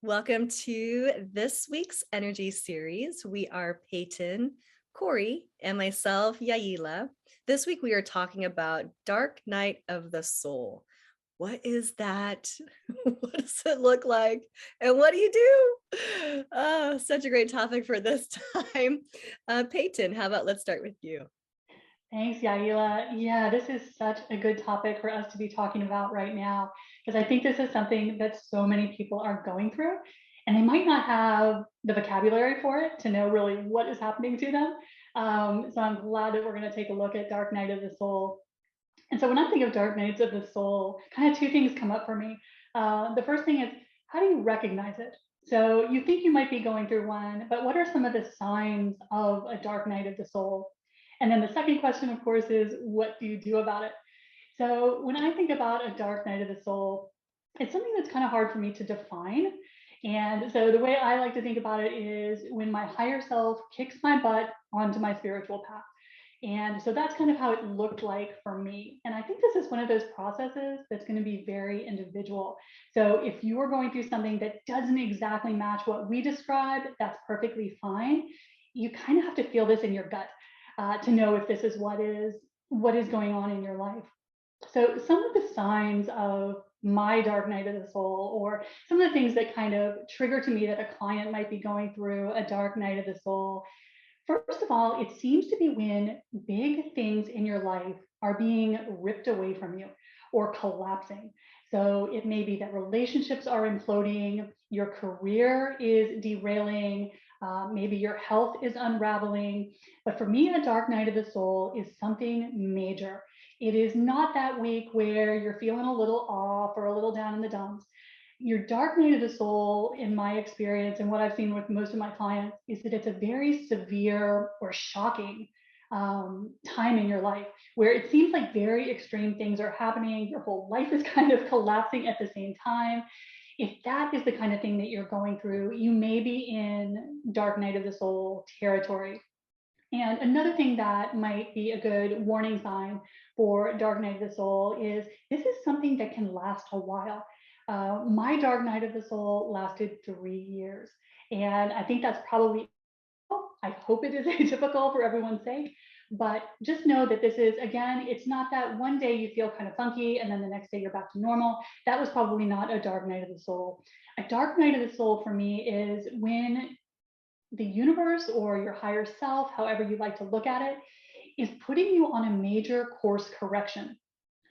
Welcome to this week's energy series. We are Peyton, Corey, and myself, Yaila. This week we are talking about Dark Night of the Soul. What is that? What does it look like? And what do you do? Oh, such a great topic for this time. Peyton, how about let's start with you? Thanks, Yaila. Yeah, this is such a good topic for us to be talking about right now, because I think this is something that so many people are going through, and they might not have the vocabulary for it to know really what is happening to them. So I'm glad that we're going to take a look at Dark Night of the Soul. And so when I think of Dark Nights of the Soul, kind of two things come up for me. The first thing is, how do you recognize it? So you think you might be going through one, but what are some of the signs of a dark night of the soul? And then the second question, of course, is what do you do about it? So when I think about a dark night of the soul, it's something that's kind of hard for me to define. And so the way I like to think about it is when my higher self kicks my butt onto my spiritual path. And so that's kind of how it looked like for me. And I think this is one of those processes that's going to be very individual. So if you are going through something that doesn't exactly match what we described, that's perfectly fine. You kind of have to feel this in your gut to know if this is what is going on in your life. So some of the signs of my dark night of the soul, or some of the things that kind of trigger to me that a client might be going through a dark night of the soul. First of all, it seems to be when big things in your life are being ripped away from you or collapsing. So it may be that relationships are imploding, your career is derailing, maybe your health is unraveling. But for me, a dark night of the soul is something major. It is not that week where you're feeling a little off or a little down in the dumps. Your dark night of the soul, in my experience, and what I've seen with most of my clients, is that it's a very severe or shocking time in your life where it seems like very extreme things are happening. Your whole life is kind of collapsing at the same time. If that is the kind of thing that you're going through, you may be in dark night of the soul territory. And another thing that might be a good warning sign for dark night of the soul is this is something that can last a while. My dark night of the soul lasted 3 years. And I think that's probably, I hope it is atypical for everyone's sake. But just know that this is, again, it's not that one day you feel kind of funky and then the next day you're back to normal. That was probably not a dark night of the soul. A dark night of the soul for me is when the universe or your higher self, however you like to look at it, is putting you on a major course correction.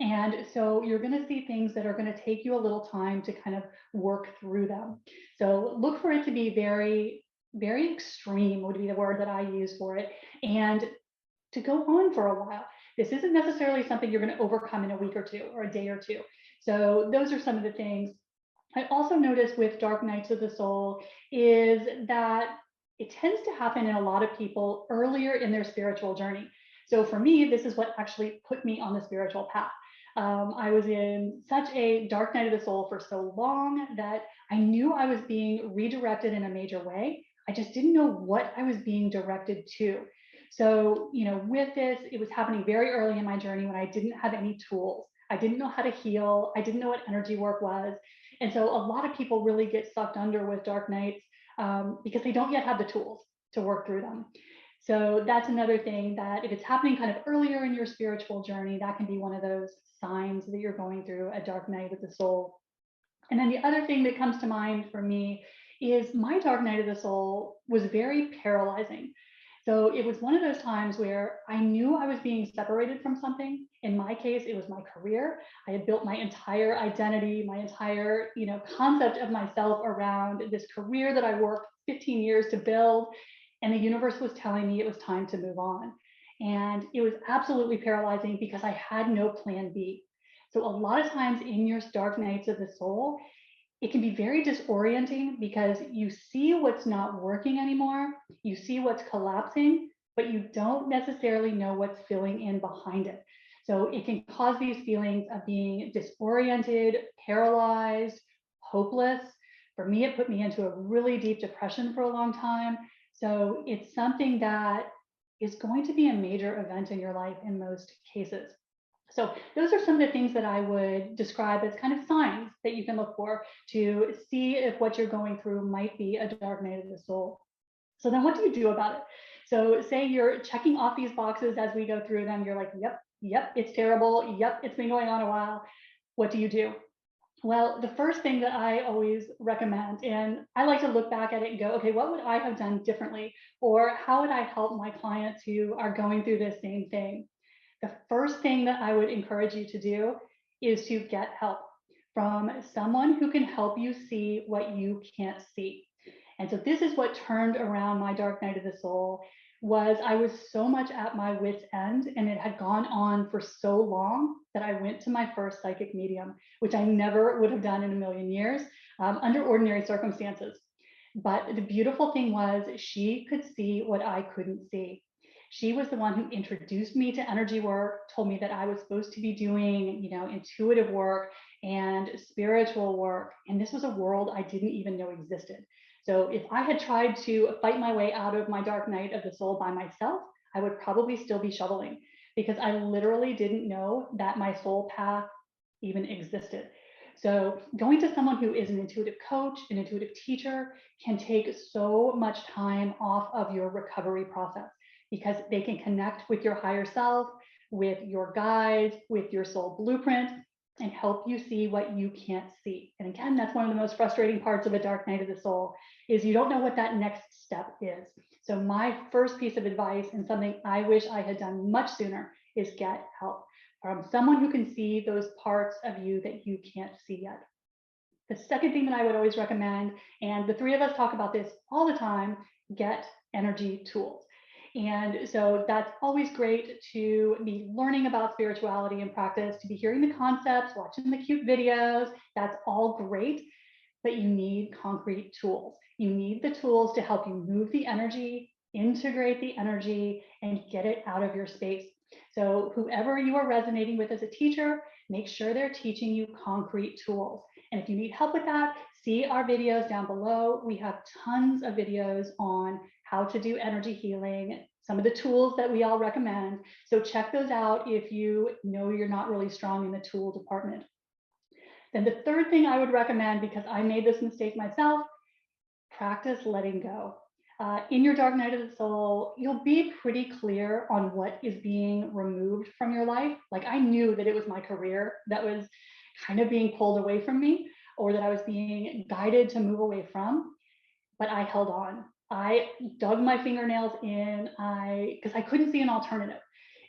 And so you're going to see things that are going to take you a little time to kind of work through them. So look for it to be very, very extreme, would be the word that I use for it, and to go on for a while. This isn't necessarily something you're going to overcome in a week or two or a day or two. So those are some of the things. I also notice with dark nights of the soul is that it tends to happen in a lot of people earlier in their spiritual journey. So for me, this is what actually put me on the spiritual path. I was in such a dark night of the soul for so long that I knew I was being redirected in a major way. I just didn't know what I was being directed to. So, with this, it was happening very early in my journey when I didn't have any tools. I didn't know how to heal. I didn't know what energy work was. And so a lot of people really get sucked under with dark nights because they don't yet have the tools to work through them. So that's another thing that if it's happening kind of earlier in your spiritual journey, that can be one of those signs that you're going through a dark night of the soul. And then the other thing that comes to mind for me is my dark night of the soul was very paralyzing. So it was one of those times where I knew I was being separated from something. In my case, it was my career. I had built my entire identity, my entire, concept of myself around this career that I worked 15 years to build. And the universe was telling me it was time to move on. And it was absolutely paralyzing because I had no plan B. So a lot of times in your dark nights of the soul, it can be very disorienting because you see what's not working anymore, you see what's collapsing, but you don't necessarily know what's filling in behind it. So it can cause these feelings of being disoriented, paralyzed, hopeless. For me, it put me into a really deep depression for a long time. So it's something that is going to be a major event in your life in most cases. So those are some of the things that I would describe as kind of signs that you can look for to see if what you're going through might be a dark night of the soul. So then what do you do about it? So say you're checking off these boxes as we go through them. You're like, yep, it's terrible. Yep, it's been going on a while. What do you do? Well, the first thing that I always recommend, and I like to look back at it and go, okay, what would I have done differently? Or how would I help my clients who are going through this same thing? The first thing that I would encourage you to do is to get help from someone who can help you see what you can't see. And so this is what turned around my dark night of the soul. Was I was so much at my wit's end, and it had gone on for so long that I went to my first psychic medium, which I never would have done in a million years under ordinary circumstances. But the beautiful thing was she could see what I couldn't see. She was the one who introduced me to energy work, told me that I was supposed to be doing, intuitive work and spiritual work. And this was a world I didn't even know existed. So if I had tried to fight my way out of my dark night of the soul by myself, I would probably still be shoveling, because I literally didn't know that my soul path even existed. So going to someone who is an intuitive coach, an intuitive teacher, can take so much time off of your recovery process, because they can connect with your higher self, with your guides, with your soul blueprint, and help you see what you can't see. And again, that's one of the most frustrating parts of a dark night of the soul, is you don't know what that next step is. So my first piece of advice, and something I wish I had done much sooner, is get help from someone who can see those parts of you that you can't see yet. The second thing that I would always recommend, and the three of us talk about this all the time, get energy tools. And so that's always great to be learning about spirituality and practice, to be hearing the concepts, watching the cute videos. That's all great, but you need concrete tools. You need the tools to help you move the energy, integrate the energy, and get it out of your space. So whoever you are resonating with as a teacher, make sure they're teaching you concrete tools. And if you need help with that, see our videos down below. We have tons of videos on how to do energy healing, some of the tools that we all recommend. So check those out if you know you're not really strong in the tool department. Then the third thing I would recommend, because I made this mistake myself, practice letting go. In your dark night of the soul, you'll be pretty clear on what is being removed from your life. Like, I knew that it was my career that was kind of being pulled away from me, or that I was being guided to move away from, but I held on. I dug my fingernails in, because I couldn't see an alternative.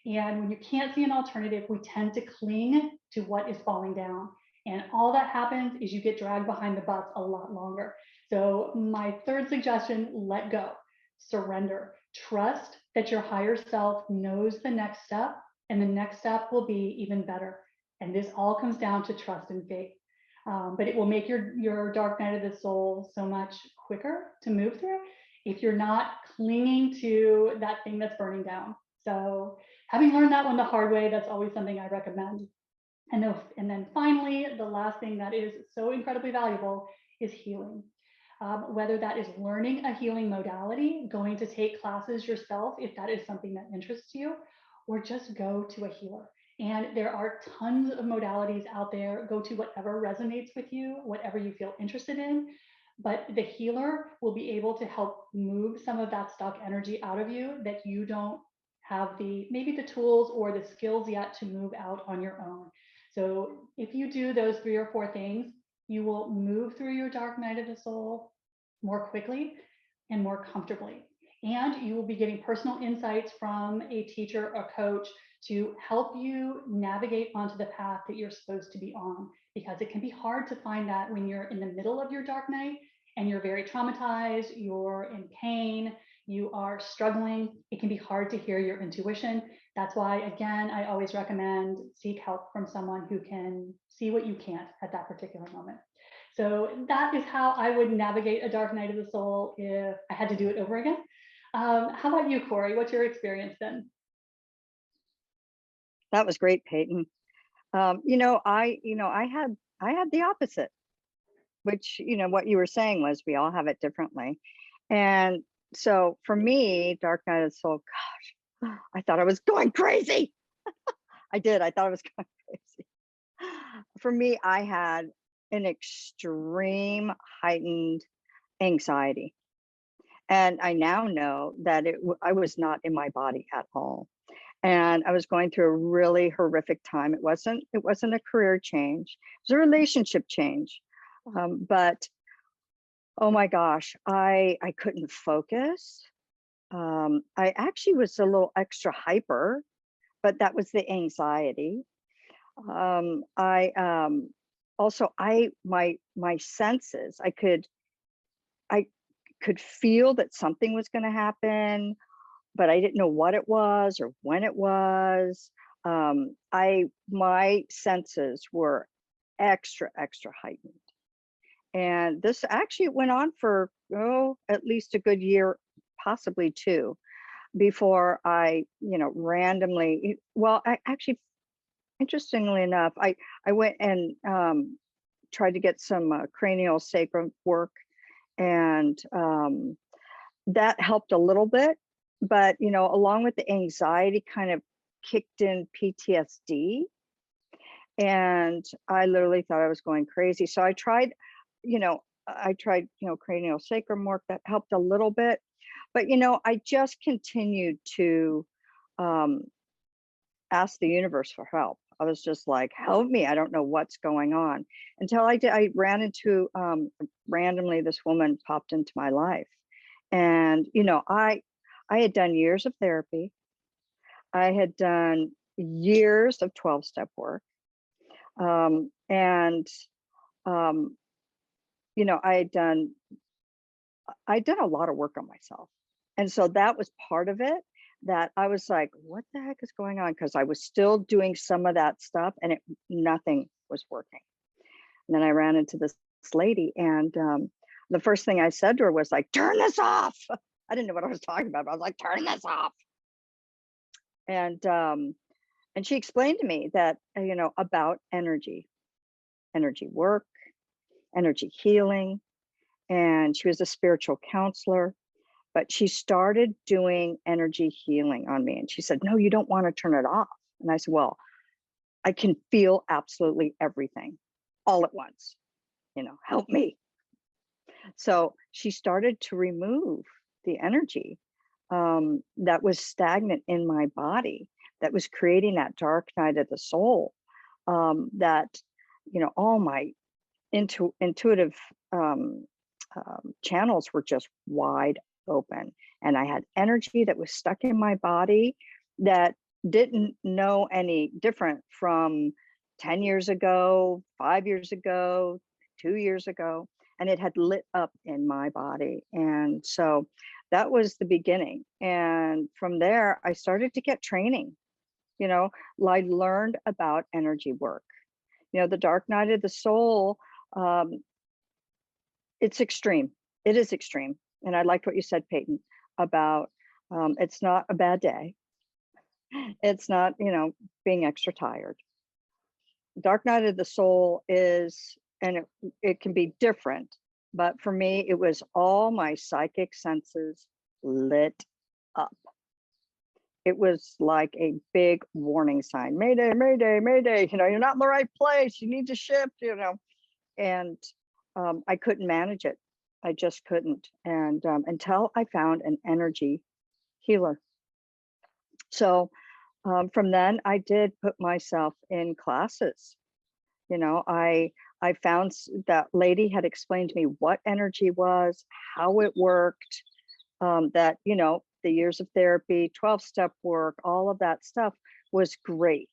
And when you can't see an alternative, we tend to cling to what is falling down. And all that happens is you get dragged behind the bus a lot longer. So my third suggestion, let go, surrender, trust that your higher self knows the next step, and the next step will be even better. And this all comes down to trust and faith. But it will make your dark night of the soul so much quicker to move through if you're not clinging to that thing that's burning down. So having learned that one the hard way, that's always something I recommend. And then finally, the last thing that is so incredibly valuable is healing. Whether that is learning a healing modality, going to take classes yourself if that is something that interests you, or just go to a healer. And there are tons of modalities out there. Go to whatever resonates with you, whatever you feel interested in. But the healer will be able to help move some of that stuck energy out of you that you don't have maybe the tools or the skills yet to move out on your own. So if you do those 3 or 4 things, you will move through your dark night of the soul more quickly and more comfortably. And you will be getting personal insights from a teacher or coach to help you navigate onto the path that you're supposed to be on, because it can be hard to find that when you're in the middle of your dark night and you're very traumatized, you're in pain, you are struggling. It can be hard to hear your intuition. That's why, again, I always recommend seek help from someone who can see what you can't at that particular moment. So that is how I would navigate a dark night of the soul if I had to do it over again. How about you, Corey? What's your experience then? That was great, Peyton. I had the opposite, which, what you were saying was we all have it differently. And so for me, dark night of the soul, gosh, I thought I was going crazy. I did. I thought I was going crazy. For me, I had an extreme heightened anxiety. And I now know that I was not in my body at all. And I was going through a really horrific time. It wasn't a career change. It was a relationship change. But oh my gosh, I couldn't focus. I actually was a little extra hyper, but that was the anxiety. I also my senses, I could feel that something was going to happen, but I didn't know what it was or when it was. My senses were extra heightened. And this actually went on for at least a good year, possibly two, before I, randomly, well, I actually, interestingly enough, I went and tried to get some cranial sacrum work, and that helped a little bit. But along with the anxiety, kind of kicked in PTSD, and I literally thought I was going crazy. So I tried, cranial sacrum work. That helped a little bit, but I just continued to ask the universe for help. I was just like, help me, I don't know what's going on, until I ran into randomly, this woman popped into my life. And I had done years of therapy. I had done years of 12-step work. And I'd done a lot of work on myself. And so that was part of it, that I was like, what the heck is going on? Because I was still doing some of that stuff, and nothing was working. And then I ran into this lady, and the first thing I said to her was like, turn this off. I didn't know what I was talking about, but I was like, turn this off. And she explained to me that, about energy work, energy healing. And she was a spiritual counselor, but she started doing energy healing on me. And she said, no, you don't want to turn it off. And I said, well, I can feel absolutely everything all at once, help me. So she started to remove the energy that was stagnant in my body, that was creating that dark night of the soul, that, all my intuitive channels were just wide open. And I had energy that was stuck in my body that didn't know any different from 10 years ago, 5 years ago, 2 years ago, and it had lit up in my body. And so that was the beginning. And from there, I started to get training. I learned about energy work. The dark night of the soul, it's extreme. It is extreme. And I liked what you said, Peyton, about it's not a bad day. It's not, being extra tired. Dark night of the soul is, and it can be different, but for me, it was all my psychic senses lit up. It was like a big warning sign. Mayday, mayday, mayday. You're not in the right place. You need to shift, And I couldn't manage it. I just couldn't. And until I found an energy healer. So from then, I did put myself in classes. I found that lady had explained to me what energy was, how it worked, that, the years of therapy, 12-step work, all of that stuff was great.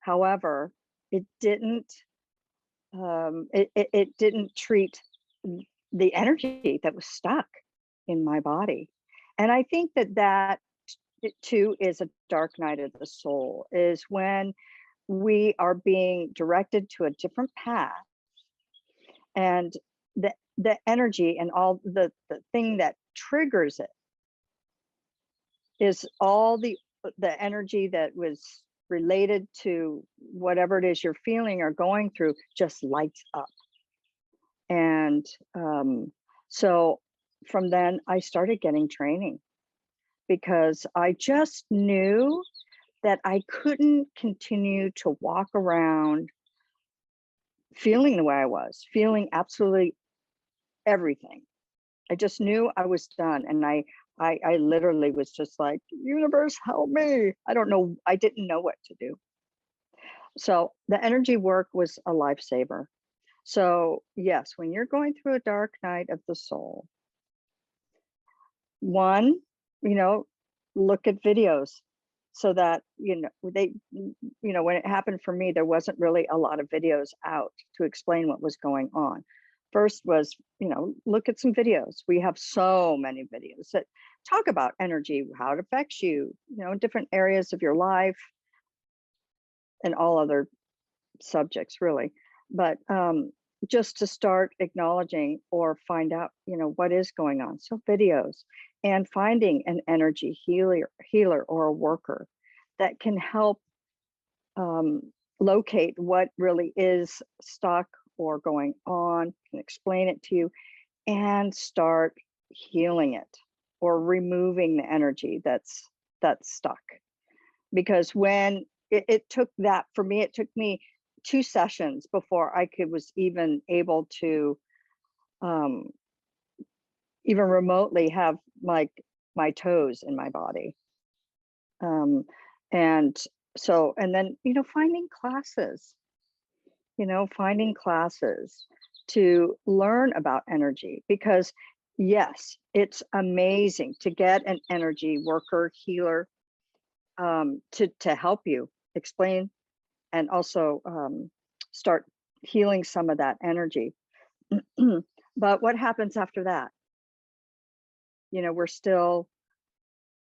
However, it didn't didn't treat the energy that was stuck in my body. And I think that too is a dark night of the soul, is when we are being directed to a different path, and the energy and all the thing that triggers it is all the energy that was related to whatever it is you're feeling or going through, just lights up. And so from then I started getting training, because I just knew that I couldn't continue to walk around feeling the way I was, feeling absolutely everything. I just knew I was done. And I literally was just like, universe, help me. I didn't know what to do. So the energy work was a lifesaver. So yes, when you're going through a dark night of the soul, one, look at videos so that, when it happened for me, there wasn't really a lot of videos out to explain what was going on. First was, look at some videos. We have so many videos that talk about energy, how it affects you, different areas of your life and all other subjects really. But just to start acknowledging or find out, what is going on. So videos and finding an energy healer or a worker that can help locate what really is stuck or going on, can explain it to you and start healing it or removing the energy that's stuck. Because when it took that, for me, it took me 2 sessions before I was even able to even remotely have like my toes in my body. And then, finding classes to learn about energy, because yes, it's amazing to get an energy worker, healer, to help you explain and also start healing some of that energy. But what happens after that? We're still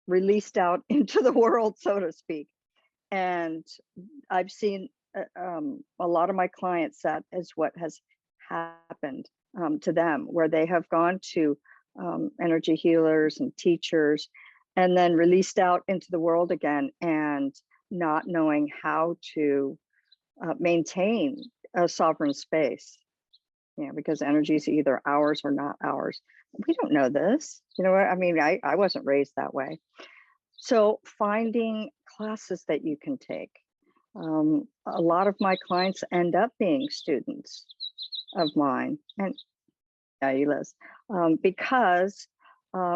released out into the world, so to speak. And I've seen a lot of my clients, that is what has happened to them, where they have gone to energy healers and teachers and then released out into the world again and not knowing how to maintain a sovereign space, because energy is either ours or not ours. We don't know this, I wasn't raised that way. So finding classes that you can take. A lot of my clients end up being students of mine and Yaila's, because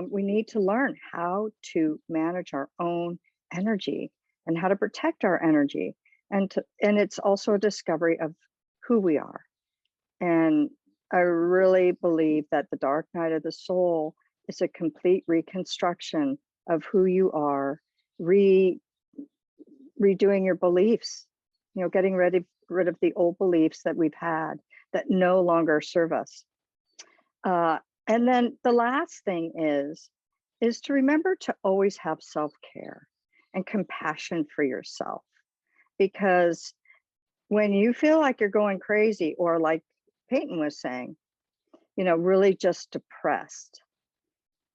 we need to learn how to manage our own energy and how to protect our energy. And it's also a discovery of who we are. And I really believe that the dark night of the soul is a complete reconstruction of who you are, redoing your beliefs, getting rid of the old beliefs that we've had that no longer serve us. And then the last thing is to remember to always have self-care and compassion for yourself. Because when you feel like you're going crazy, or like Peyton was saying, really just depressed,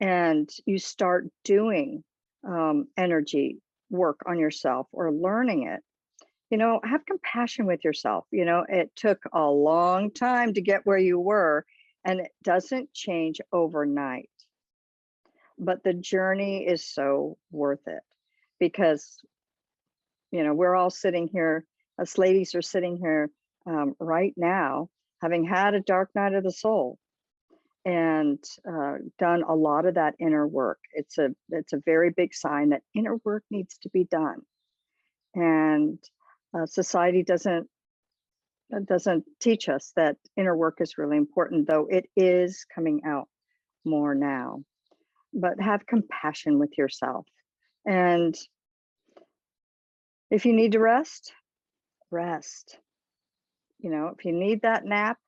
and you start doing energy work on yourself or learning it, have compassion with yourself. It took a long time to get where you were, and it doesn't change overnight. But the journey is so worth it, because, we're all sitting here, us ladies are sitting here right now, having had a dark night of the soul and done a lot of that inner work. It's a very big sign that inner work needs to be done. And society doesn't teach us that inner work is really important, though it is coming out more now. But have compassion with yourself. And if you need to rest. If you need that nap.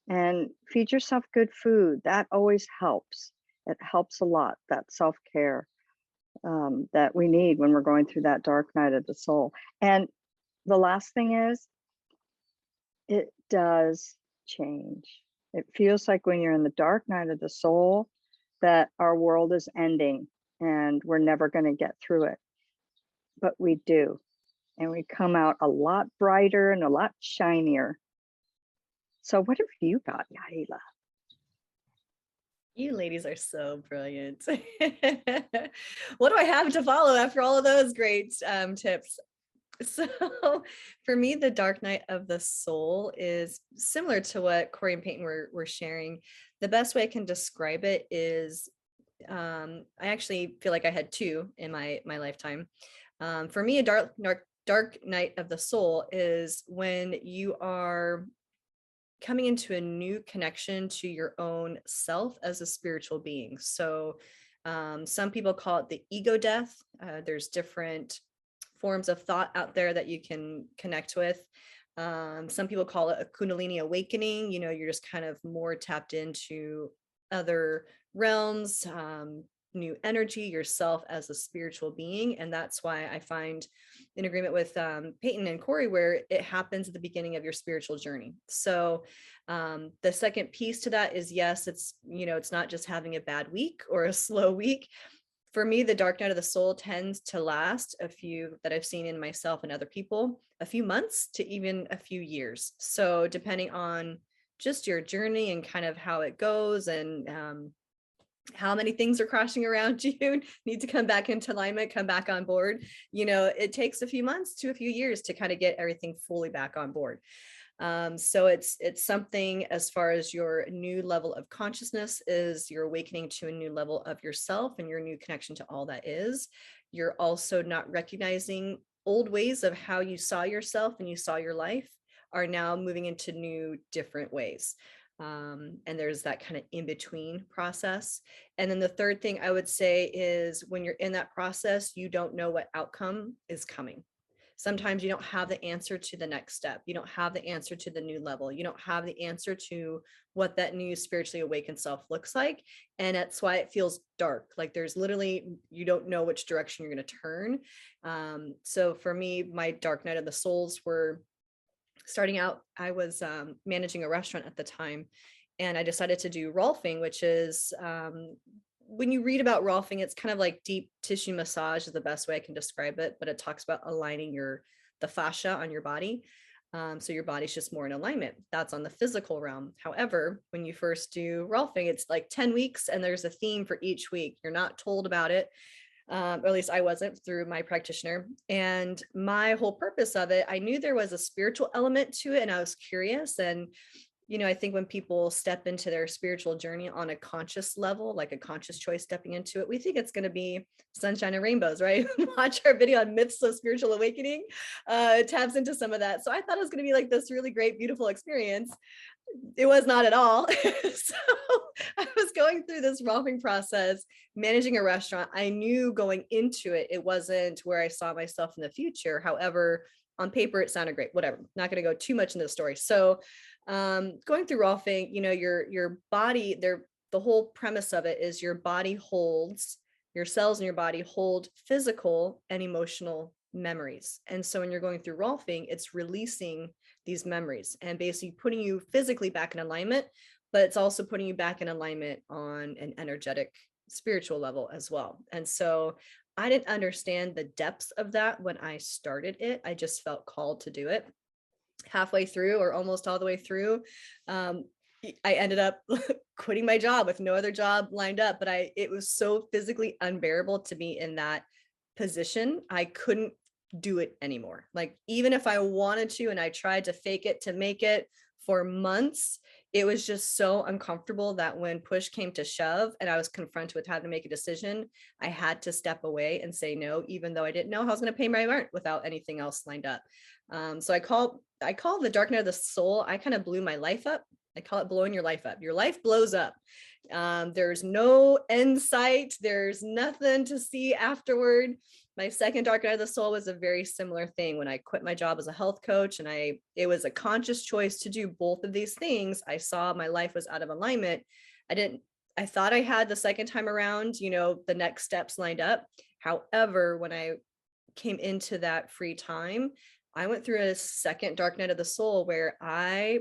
And feed yourself good food. That always helps. It helps a lot, that self-care that we need when we're going through that dark night of the soul. And the last thing is, it does change. It feels like when you're in the dark night of the soul that our world is ending and we're never going to get through it. But we do. And we come out a lot brighter and a lot shinier. So what have you got, Yaila? You ladies are so brilliant. What do I have to follow after all of those great tips? So for me, the dark night of the soul is similar to what Corey and Peyton were sharing. The best way I can describe it is I actually feel like I had two in my lifetime. For me, a dark night of the soul is when you are coming into a new connection to your own self as a spiritual being. So some people call it the ego death. There's different forms of thought out there that you can connect with. Some people call it a Kundalini awakening. You know, you're just kind of more tapped into other realms, new energy, yourself as a spiritual being. And that's why I find in agreement with Peyton and Corey, where it happens at the beginning of your spiritual journey. So the second piece to that is, yes, it's, you know, it's not just having a bad week or a slow week. For me, the dark night of the soul tends to last a few, that I've seen in myself and other people, a few months to even a few years. So depending on just your journey and kind of how it goes, and how many things are crashing around you, need to come back into alignment, come back on board. You know, it takes a few months to a few years to kind of get everything fully back on board. So it's something, as far as your new level of consciousness is, you're awakening to a new level of yourself and your new connection to all that is. You're also not recognizing old ways of how you saw yourself and you saw your life are now moving into new, different ways. And there's that kind of in between process. And then the third thing I would say is, when you're in that process, you don't know what outcome is coming. Sometimes you don't have the answer to the next step. You don't have the answer to the new level. You don't have the answer to what that new spiritually awakened self looks like. And that's why it feels dark. Like there's literally, you don't know which direction you're going to turn. So for me, my dark night of the souls were starting out. I was managing a restaurant at the time, and I decided to do Rolfing, which is, when you read about Rolfing, it's kind of like deep tissue massage is the best way I can describe it, but it talks about aligning the fascia on your body. So your body's just more in alignment. That's on the physical realm. However, when you first do Rolfing, it's like 10 weeks and there's a theme for each week. You're not told about it. Or at least I wasn't, through my practitioner. And my whole purpose of it, I knew there was a spiritual element to it, and I was curious. And you know, I think when people step into their spiritual journey on a conscious level, like a conscious choice stepping into it, we think it's going to be sunshine and rainbows, right? Watch our video on myths of spiritual awakening. It taps into some of that. So I thought it was going to be like this really great, beautiful experience. It was not at all. So I was going through this Rolfing process, managing a restaurant. I knew going into it, it wasn't where I saw myself in the future. However, on paper, it sounded great, whatever. Not going to go too much into the story. So going through Rolfing, you know, your body there, the whole premise of it is your body holds, your cells in your body hold physical and emotional memories. And so when you're going through Rolfing, it's releasing these memories and basically putting you physically back in alignment, but it's also putting you back in alignment on an energetic, spiritual level as well. And so I didn't understand the depths of that when I started it. I just felt called to do it. Halfway through, or almost all the way through, I ended up quitting my job with no other job lined up. But it was so physically unbearable to be in that position. I couldn't do it anymore. Like, even if I wanted to, and I tried to fake it to make it for months, it was just so uncomfortable that when push came to shove and I was confronted with having to make a decision, I had to step away and say no, even though I didn't know how I was going to pay my rent without anything else lined up. So I call the dark night of the soul. I kind of blew my life up. I call it blowing your life up. Your life blows up. There's no end sight. There's nothing to see afterward. My second dark night of the soul was a very similar thing. When I quit my job as a health coach, and it was a conscious choice to do both of these things. I saw my life was out of alignment. I thought I had the second time around, you know, the next steps lined up. However, when I came into that free time, I went through a second dark night of the soul where I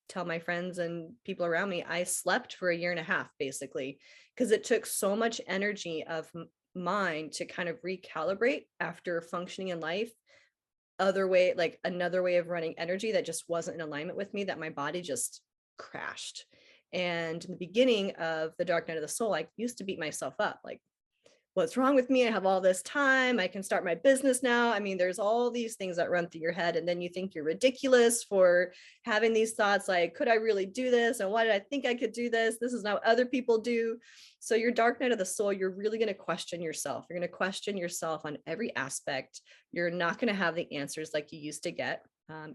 tell my friends and people around me, I slept for a year and a half, basically, because it took so much energy of mine to kind of recalibrate after functioning in life another way of running energy that just wasn't in alignment with me, that my body just crashed. And in the beginning of the dark night of the soul, I used to beat myself up, like, what's wrong with me? I have all this time. I can start my business now. I mean, there's all these things that run through your head. And then you think you're ridiculous for having these thoughts like, could I really do this? And why did I think I could do this? This is not what other people do. So your dark night of the soul, you're really going to question yourself. You're going to question yourself on every aspect. You're not going to have the answers like you used to get.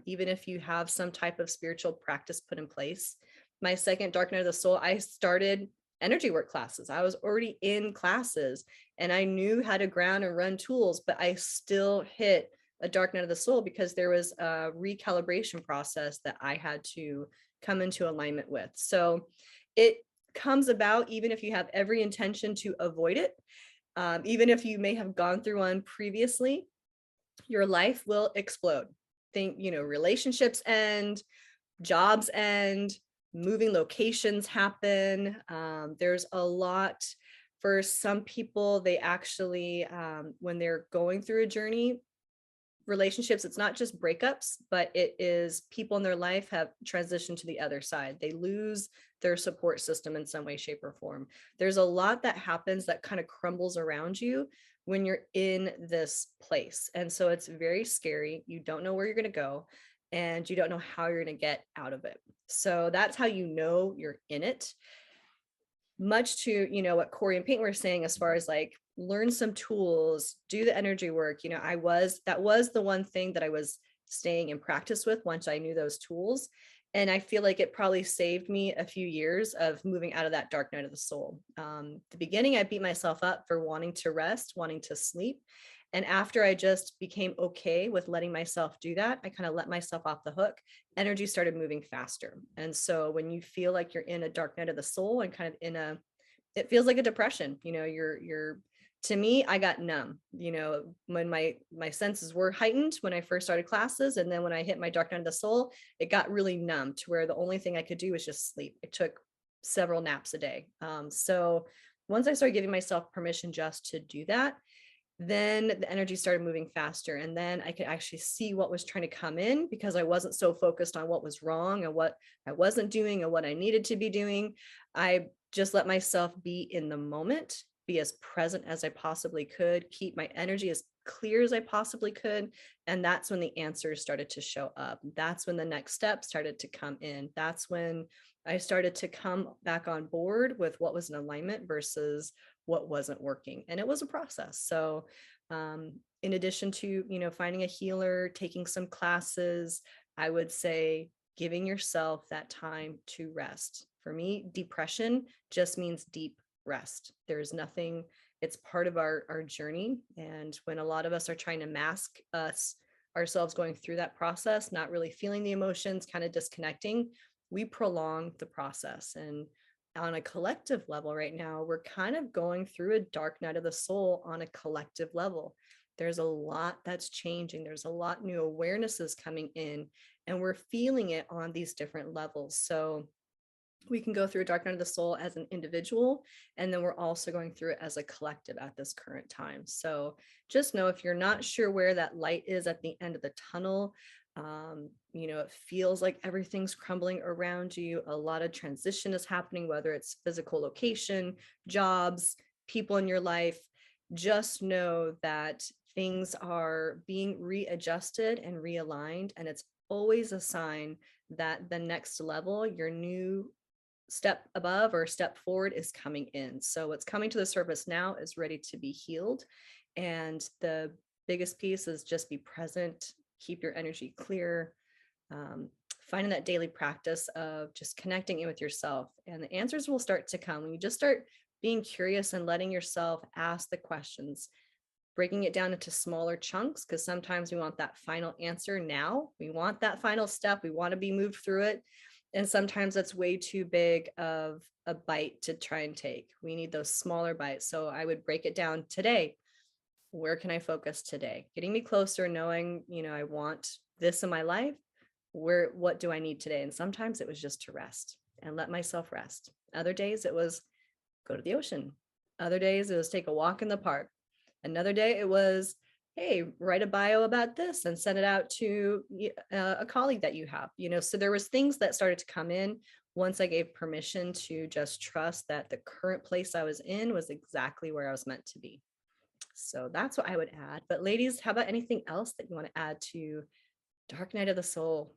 Even if you have some type of spiritual practice put in place. My second dark night of the soul, I started energy work classes. I was already in classes and I knew how to ground and run tools, but I still hit a dark night of the soul because there was a recalibration process that I had to come into alignment with. So it comes about even if you have every intention to avoid it, even if you may have gone through one previously, your life will explode. Think, relationships end, jobs end, moving locations happen. There's a lot for some people. They actually, when they're going through a journey, relationships, it's not just breakups, but it is people in their life have transitioned to the other side. They lose their support system in some way, shape, or form. There's a lot that happens that kind of crumbles around you when you're in this place. And so it's very scary. You don't know where you're going to go and you don't know how you're going to get out of it. So that's how you know you're in it. Much to, what Corey and Peyton were saying, as far as like, learn some tools, do the energy work. That was the one thing that I was staying in practice with once I knew those tools. And I feel like it probably saved me a few years of moving out of that dark night of the soul. The beginning, I beat myself up for wanting to rest, wanting to sleep. And after I just became okay with letting myself do that, I kind of let myself off the hook. Energy started moving faster. And so when you feel like you're in a dark night of the soul and kind of it feels like a depression, you're to me, I got numb, when my senses were heightened when I first started classes. And then when I hit my dark night of the soul, it got really numb to where the only thing I could do was just sleep. I took several naps a day. So once I started giving myself permission just to do that, then the energy started moving faster. And then I could actually see what was trying to come in because I wasn't so focused on what was wrong and what I wasn't doing and what I needed to be doing. I just let myself be in the moment, be as present as I possibly could, keep my energy as clear as I possibly could. And that's when the answers started to show up. That's when the next step started to come in. That's when I started to come back on board with what was in alignment versus what wasn't working. And it was a process. So in addition to, finding a healer, taking some classes, I would say giving yourself that time to rest. For me, depression just means deep rest. There's nothing, it's part of our journey. And when a lot of us are trying to mask ourselves going through that process, not really feeling the emotions, kind of disconnecting, we prolong the process. And on a collective level right now, we're kind of going through a dark night of the soul on a collective level. There's a lot that's changing. There's a lot new awarenesses coming in, and we're feeling it on these different levels. So we can go through a dark night of the soul as an individual, and then we're also going through it as a collective at this current time. So just know if you're not sure where that light is at the end of the tunnel, it feels like everything's crumbling around you. A lot of transition is happening, whether it's physical location, jobs, people in your life. Just know that things are being readjusted and realigned, and it's always a sign that the next level, your new step above or step forward, is coming in. So what's coming to the surface now is ready to be healed. And the biggest piece is just be present, keep your energy clear, finding that daily practice of just connecting in with yourself. And the answers will start to come when you just start being curious and letting yourself ask the questions, breaking it down into smaller chunks, because sometimes we want that final answer now. We want that final step. We want to be moved through it. And sometimes that's way too big of a bite to try and take. We need those smaller bites. So I would break it down today. Where can I focus today? Getting me closer, knowing, I want this in my life. What do I need today? And sometimes it was just to rest and let myself rest. Other days it was go to the ocean. Other days it was take a walk in the park. Another day it was, hey, write a bio about this and send it out to a colleague that you have, so there was things that started to come in once I gave permission to just trust that the current place I was in was exactly where I was meant to be. So that's what I would add. But ladies, how about anything else that you want to add to Dark Night of the Soul?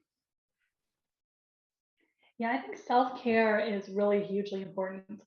Yeah, I think self-care is really hugely important,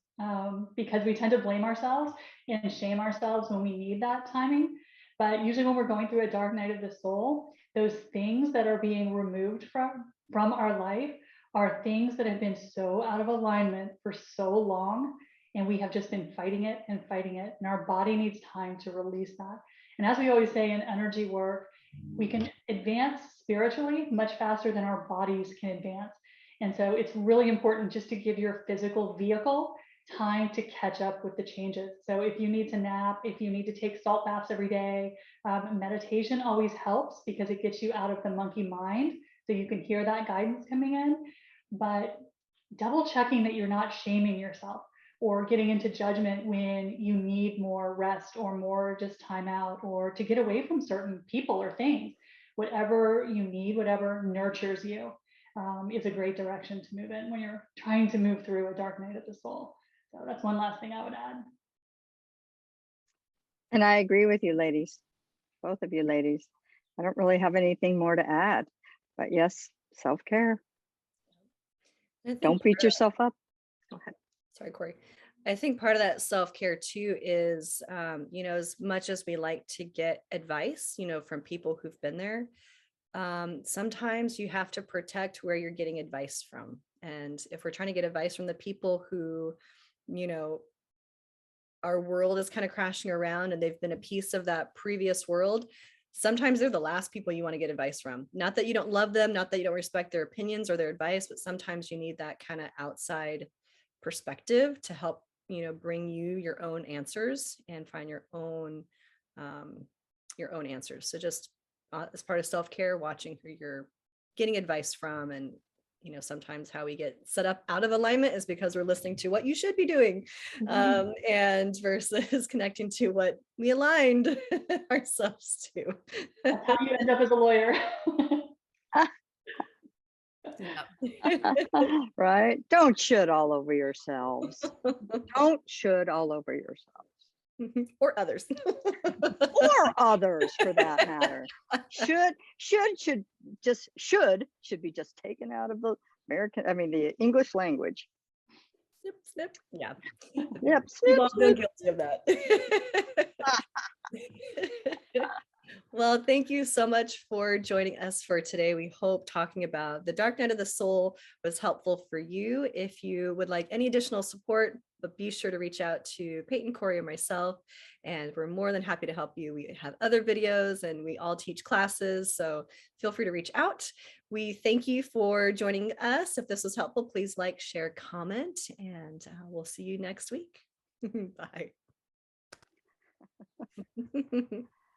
because we tend to blame ourselves and shame ourselves when we need that timing. But usually when we're going through a dark night of the soul, those things that are being removed from our life are things that have been so out of alignment for so long, and we have just been fighting it and fighting it, and our body needs time to release that. And as we always say in energy work, we can advance spiritually much faster than our bodies can advance. And so it's really important just to give your physical vehicle time to catch up with the changes. So if you need to nap, if you need to take salt baths every day, meditation always helps because it gets you out of the monkey mind. So you can hear that guidance coming in, but double checking that you're not shaming yourself or getting into judgment when you need more rest or more just time out or to get away from certain people or things. Whatever you need, whatever nurtures you, is a great direction to move in when you're trying to move through a dark night of the soul. So that's one last thing I would add. And I agree with you, ladies, both of you ladies. I don't really have anything more to add, but yes, self-care. Don't beat yourself up. Go ahead. Sorry, Corey. I think part of that self-care too is, as much as we like to get advice, from people who've been there, sometimes you have to protect where you're getting advice from. And if we're trying to get advice from the people who, our world is kind of crashing around and they've been a piece of that previous world, sometimes they're the last people you want to get advice from. Not that you don't love them, not that you don't respect their opinions or their advice, but sometimes you need that kind of outside perspective to help, bring you your own answers and find your own answers. So just as part of self-care, watching who you're getting advice from. And sometimes how we get set up out of alignment is because we're listening to what you should be doing, and versus connecting to what we aligned ourselves to. That's how you end up as a lawyer. Right? Don't should all over yourselves. Don't should all over yourselves. Or others. Or others for that matter. Should be just taken out of the the English language. Snip, snip. Yeah. Yep. We've all been guilty of that. Well, thank you so much for joining us for today. We hope talking about the Dark Night of the Soul was helpful for you. If you would like any additional support, but be sure to reach out to Peyton, Corey, or myself, and we're more than happy to help you. We have other videos and we all teach classes, so feel free to reach out. We thank you for joining us. If this was helpful, please like, share, comment, and we'll see you next week. Bye.